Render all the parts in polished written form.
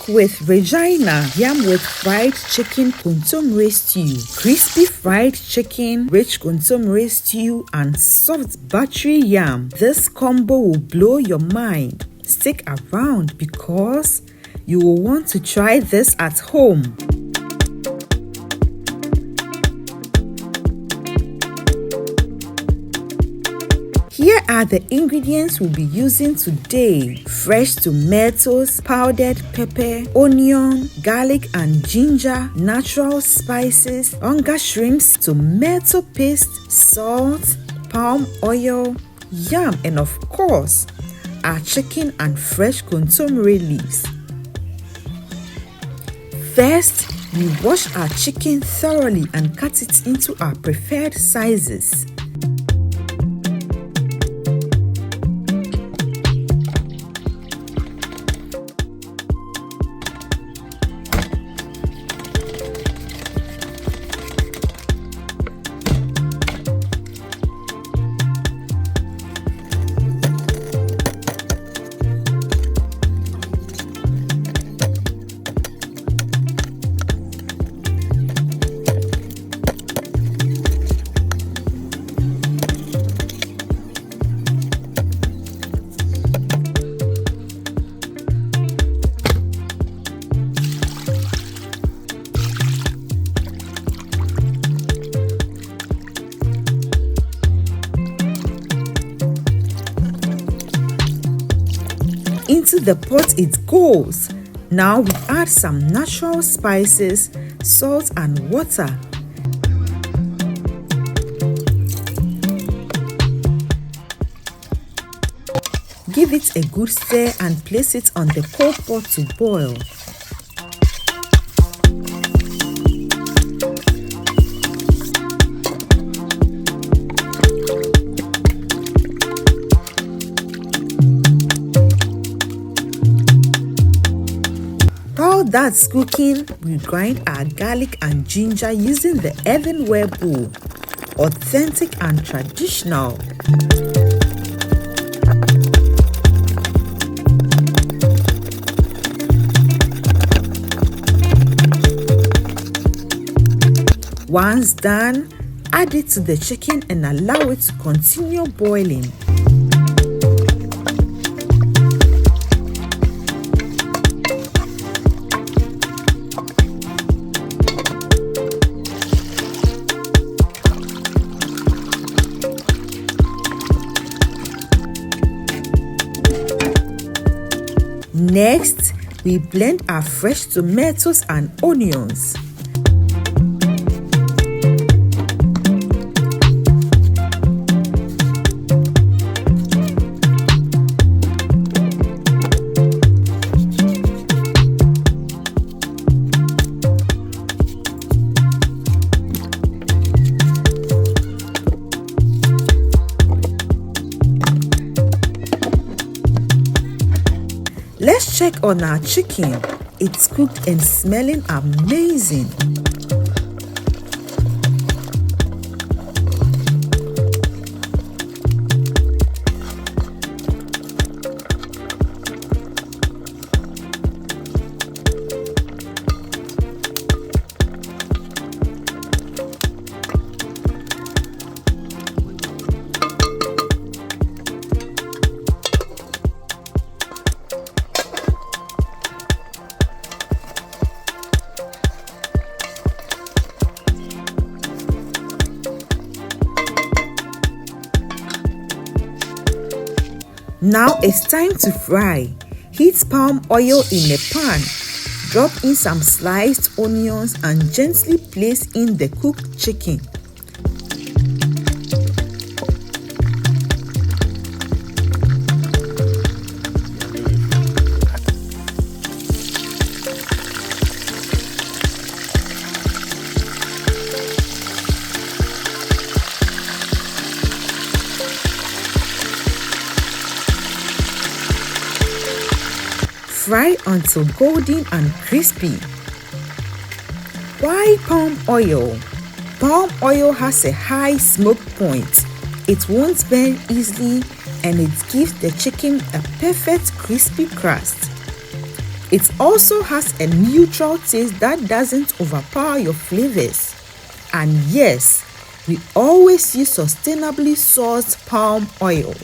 Cook with Regina, yam with fried chicken kontomire stew, crispy fried chicken, rich kontomire stew, and soft buttery yam. This combo will blow your mind. Stick around because you will want to try this at home. Here are the ingredients we'll be using today. Fresh tomatoes, powdered pepper, onion, garlic and ginger, natural spices, Onga shrimps, tomato paste, salt, palm oil, yam, and of course, our chicken and fresh kontomire leaves. First, we wash our chicken thoroughly and cut it into our preferred sizes. Into the pot it goes. Now we add some natural spices, salt and water. Give it a good stir and place it on the cold pot to boil. While that's cooking, we grind our garlic and ginger using the earthenware bowl. Authentic and traditional. Once done, add it to the chicken and allow it to continue boiling. Next, we blend our fresh tomatoes and onions. Let's check on our chicken. It's cooked and smelling amazing. Now it's time to fry. Heat palm oil in a pan. Drop in some sliced onions and gently place in the cooked chicken. Fry until golden and crispy. Why palm oil? Palm oil has a high smoke point. It won't burn easily and it gives the chicken a perfect crispy crust. It also has a neutral taste that doesn't overpower your flavors. And yes, we always use sustainably sourced palm oil.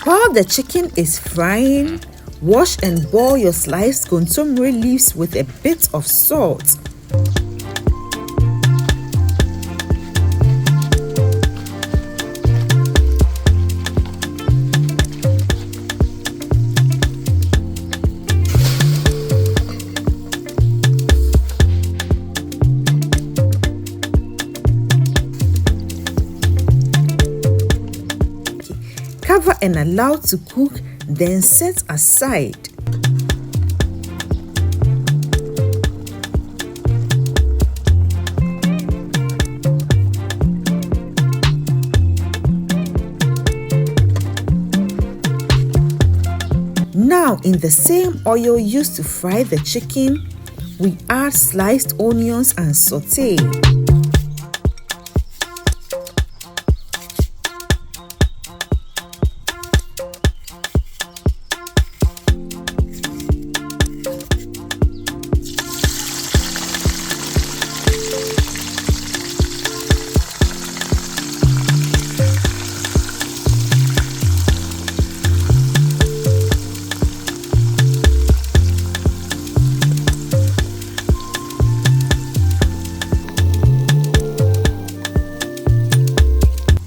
While the chicken is frying, wash and boil your sliced kontomire leaves with a bit of salt. Cover and allow to cook, then set aside. Now, in the same oil used to fry the chicken, we add sliced onions and saute.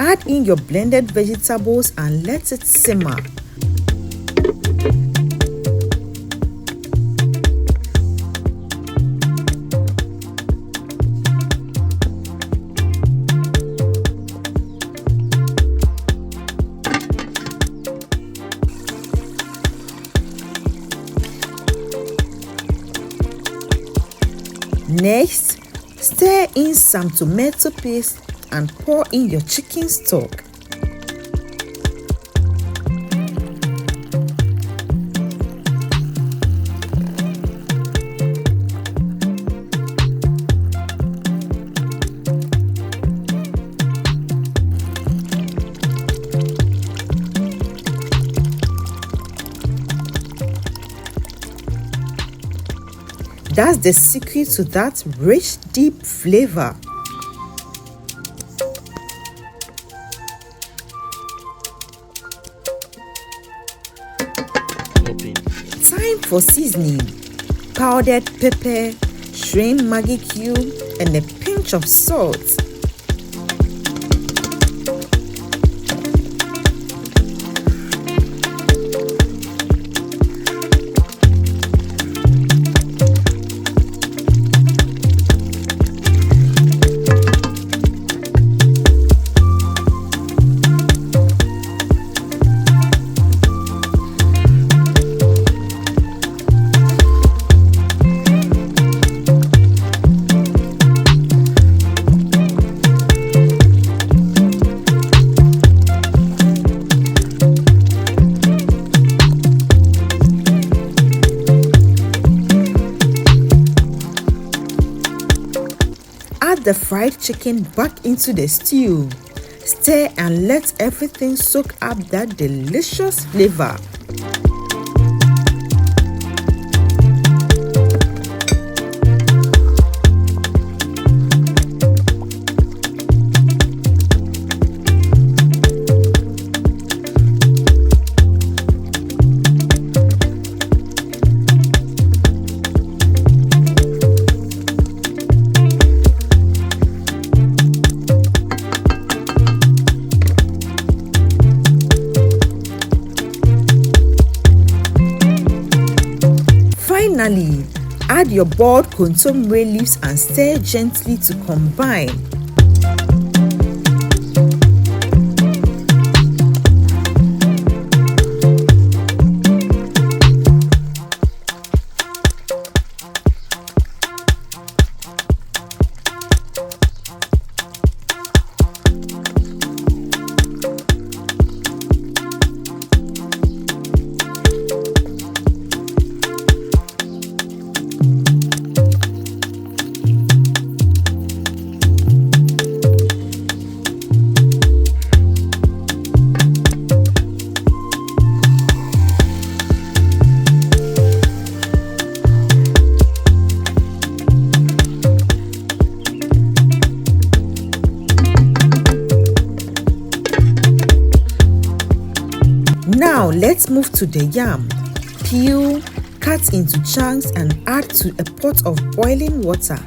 Add in your blended vegetables and let it simmer. Next, stir in some tomato paste and pour in your chicken stock. That's the secret to that rich, deep flavor. Time for seasoning: powdered pepper, shrimp Maggi cube, and a pinch of salt. Add the fried chicken back into the stew. Stir and let everything soak up that delicious flavor. Finally, add your boiled kontomire leaves and stir gently to combine. Now let's move to the yam. Peel, cut into chunks and add to a pot of boiling water.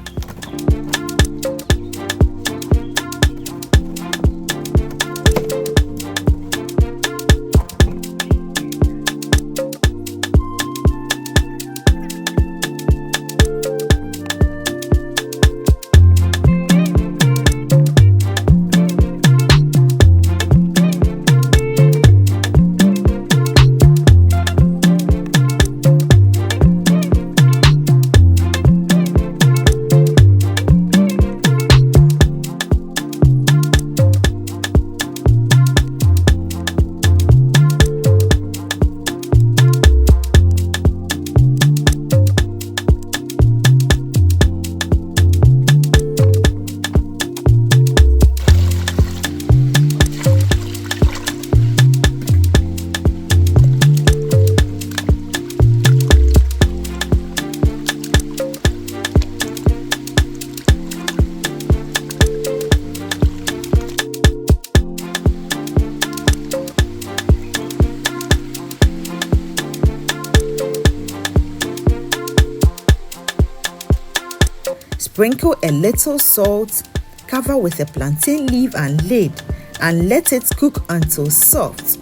Sprinkle a little salt, cover with a plantain leaf and lid, and let it cook until soft.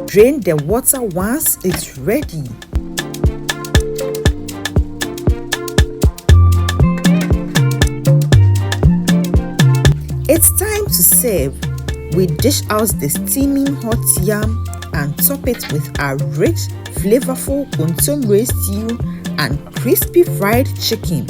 Drain the water once it's ready. It's time to serve. We dish out the steaming hot yam and top it with our rich, flavorful kontomire stew and crispy fried chicken.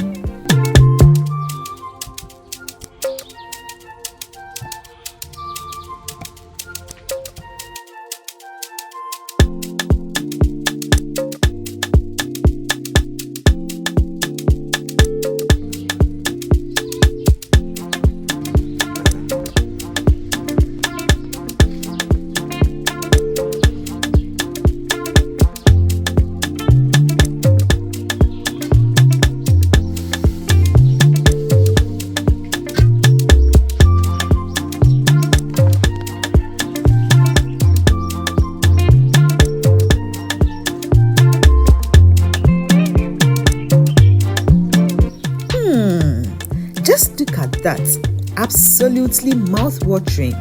Just look at that, absolutely mouth-watering.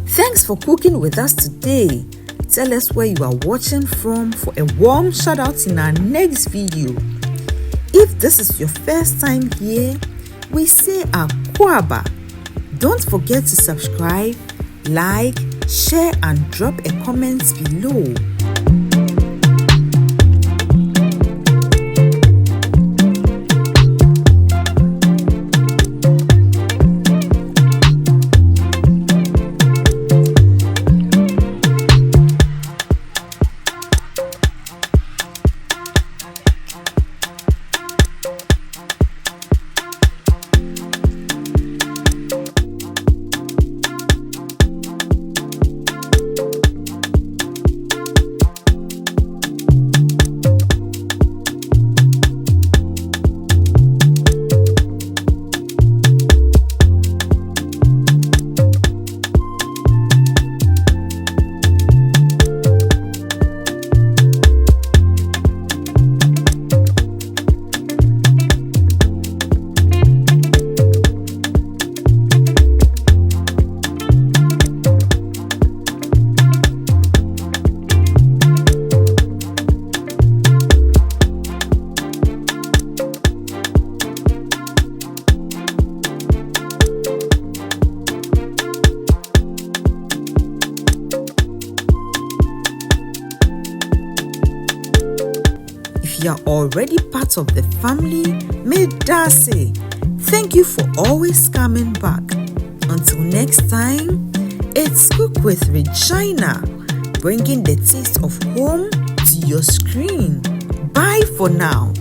Thanks for cooking with us today. Tell us where you are watching from for a warm shout out in our next video. If this is your first time here, we say Akwaba. Don't forget to subscribe, like, share and drop a comment below. If you are already part of the family, Medase, thank you for always coming back. Until next time, it's Cook with Regina, bringing the taste of home to your screen. Bye for now.